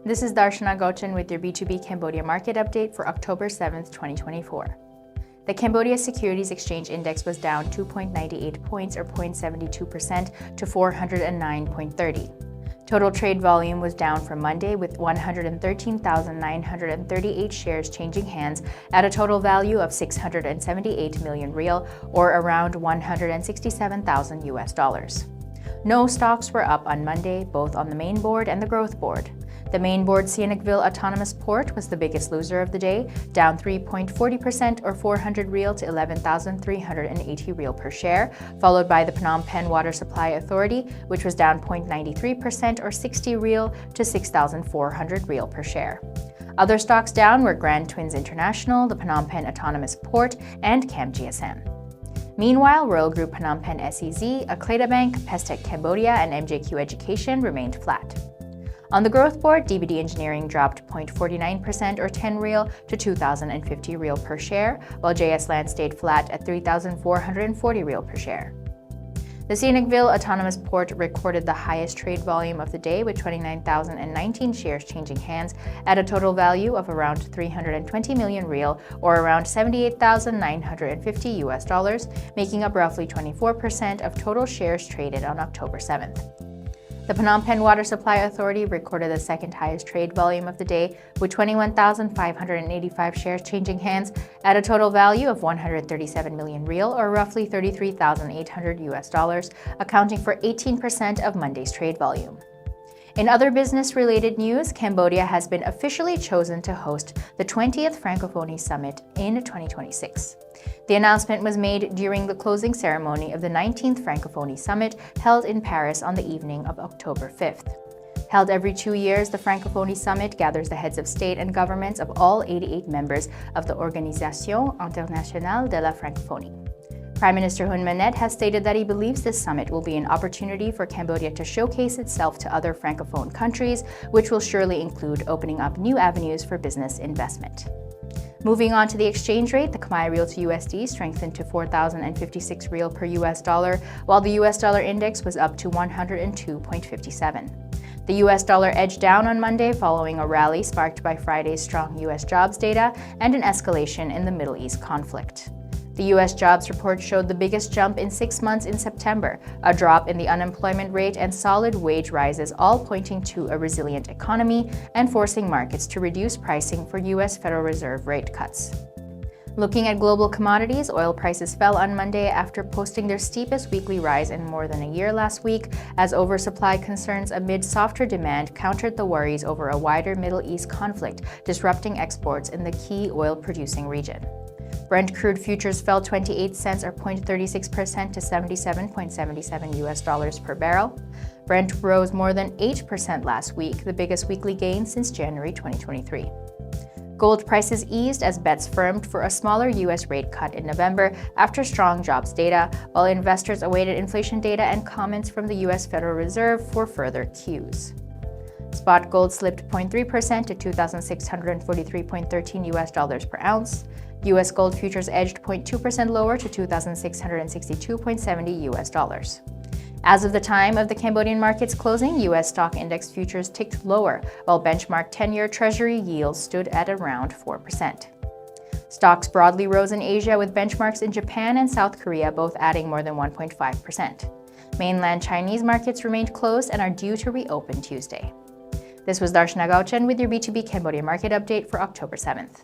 This is Darshana Gauchan with your B2B Cambodia Market update for October 7th, 2024. The Cambodia Securities Exchange Index was down 2.98 points or 0.72% to 409.30. Total trade volume was down from Monday with 113,938 shares changing hands at a total value of 678 million real or around $167,000. No stocks were up on Monday, both on the main board and the growth board. The main board Sihanoukville Autonomous Port was the biggest loser of the day, down 3.40% or 400 real to 11,380 real per share, followed by the Phnom Penh Water Supply Authority, which was down 0.93% or 60 real to 6,400 real per share. Other stocks down were Grand Twins International, the Phnom Penh Autonomous Port, and Cam GSM. Meanwhile, Royal Group Phnom Penh SEZ, Akleda Bank, Pestec Cambodia, and MJQ Education remained flat. On the growth board, DBD Engineering dropped 0.49% or 10 real to 2,050 real per share, while JS Land stayed flat at 3,440 real per share. The Sihanoukville Autonomous Port recorded the highest trade volume of the day with 29,019 shares changing hands at a total value of around 320 million real or around $78,950, making up roughly 24% of total shares traded on October 7th. The Phnom Penh Water Supply Authority recorded the second highest trade volume of the day with 21,585 shares changing hands at a total value of 137 million real or roughly $33,800, accounting for 18% of Monday's trade volume. In other business-related news, Cambodia has been officially chosen to host the 20th Francophonie Summit in 2026. The announcement was made during the closing ceremony of the 19th Francophonie Summit held in Paris on the evening of October 5th. Held every 2 years, the Francophonie Summit gathers the heads of state and governments of all 88 members of the Organisation Internationale de la Francophonie. Prime Minister Hun Manet has stated that he believes this summit will be an opportunity for Cambodia to showcase itself to other Francophone countries, which will surely include opening up new avenues for business investment. Moving on to the exchange rate, the Khmer Real to USD strengthened to 4,056 real per US dollar, while the US dollar index was up to 102.57. The US dollar edged down on Monday following a rally sparked by Friday's strong US jobs data and an escalation in the Middle East conflict. The U.S. jobs report showed the biggest jump in 6 months in September, a drop in the unemployment rate and solid wage rises, all pointing to a resilient economy and forcing markets to reduce pricing for U.S. Federal Reserve rate cuts. Looking at global commodities, oil prices fell on Monday after posting their steepest weekly rise in more than a year last week, as oversupply concerns amid softer demand countered the worries over a wider Middle East conflict disrupting exports in the key oil-producing region. Brent crude futures fell 28 cents or 0.36% to $77.77 per barrel. Brent rose more than 8% last week, the biggest weekly gain since January 2023. Gold prices eased as bets firmed for a smaller U.S. rate cut in November after strong jobs data, while investors awaited inflation data and comments from the U.S. Federal Reserve for further cues. Spot gold slipped 0.3% to $2,643.13 per ounce. U.S. gold futures edged 0.2% lower to $2,662.70. As of the time of the Cambodian market's closing, U.S. stock index futures ticked lower, while benchmark 10-year Treasury yields stood at around 4%. Stocks broadly rose in Asia, with benchmarks in Japan and South Korea both adding more than 1.5%. Mainland Chinese markets remained closed and are due to reopen Tuesday. This was Darshana Gauchan with your B2B Cambodia Market update for October 7th.